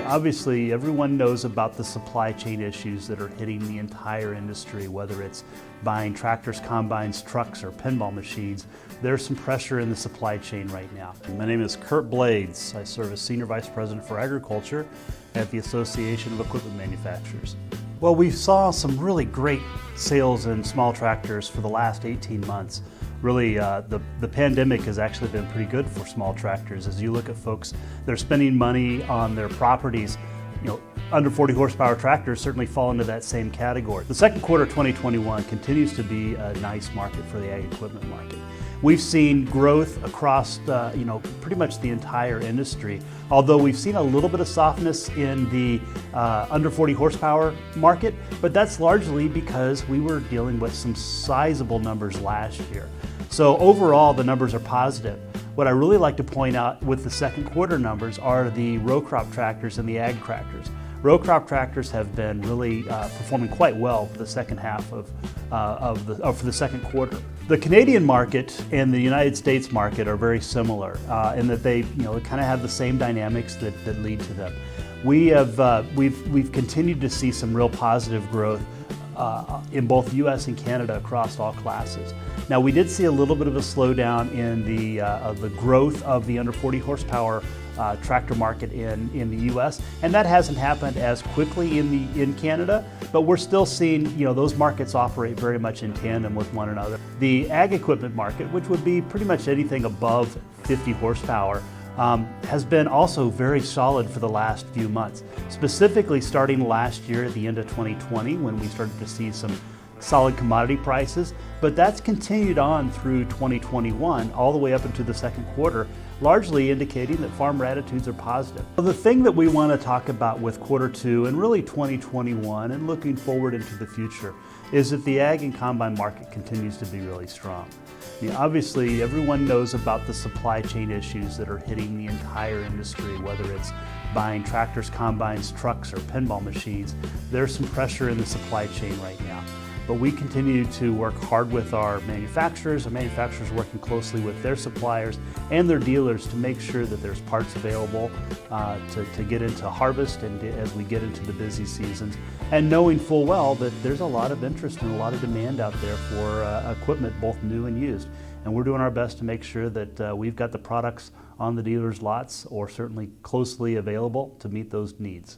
Obviously, everyone knows about the supply chain issues that are hitting the entire industry, whether it's buying tractors, combines, trucks, or pinball machines. There's some pressure in the supply chain right now. My name is Kurt Blades. I serve as Senior Vice President for Agriculture at the Association of Equipment Manufacturers. Well, we saw some really great sales in small tractors for the last 18 months. Really, the pandemic has actually been pretty good for small tractors. As you look at folks that are spending money on their properties, under 40 horsepower tractors certainly fall into that same category. The second quarter of 2021 continues to be a nice market for the ag equipment market. We've seen growth across pretty much the entire industry, although we've seen a little bit of softness in the under 40 horsepower market, but that's largely because we were dealing with some sizable numbers last year. So overall, the numbers are positive. What I really like to point out with the second quarter numbers are the row crop tractors and the ag tractors. Row crop tractors have been really performing quite well for the second half for the second quarter. The Canadian market and the United States market are very similar in that they kind of have the same dynamics that lead to them. We've continued to see some real positive growth in both U.S. and Canada across all classes. Now, we did see a little bit of a slowdown in the growth of the under 40 horsepower tractor market in the U.S., and that hasn't happened as quickly in Canada, but we're still seeing those markets operate very much in tandem with one another. The ag equipment market, which would be pretty much anything above 50 horsepower, has been also very solid for the last few months, specifically starting last year at the end of 2020 when we started to see some solid commodity prices, but that's continued on through 2021 all the way up into the second quarter, largely indicating that farmer attitudes are positive. The thing that we want to talk about with quarter two and really 2021 and looking forward into the future is that the ag and combine market continues to be really strong. Obviously, everyone knows about the supply chain issues that are hitting the entire industry, whether it's buying tractors, combines, trucks, or pinball machines. There's some pressure in the supply chain right now. But we continue to work hard with our manufacturers working closely with their suppliers and their dealers to make sure that there's parts available to get into harvest and as we get into the busy seasons. And knowing full well that there's a lot of interest and a lot of demand out there for equipment, both new and used. And we're doing our best to make sure that we've got the products on the dealers' lots or certainly closely available to meet those needs.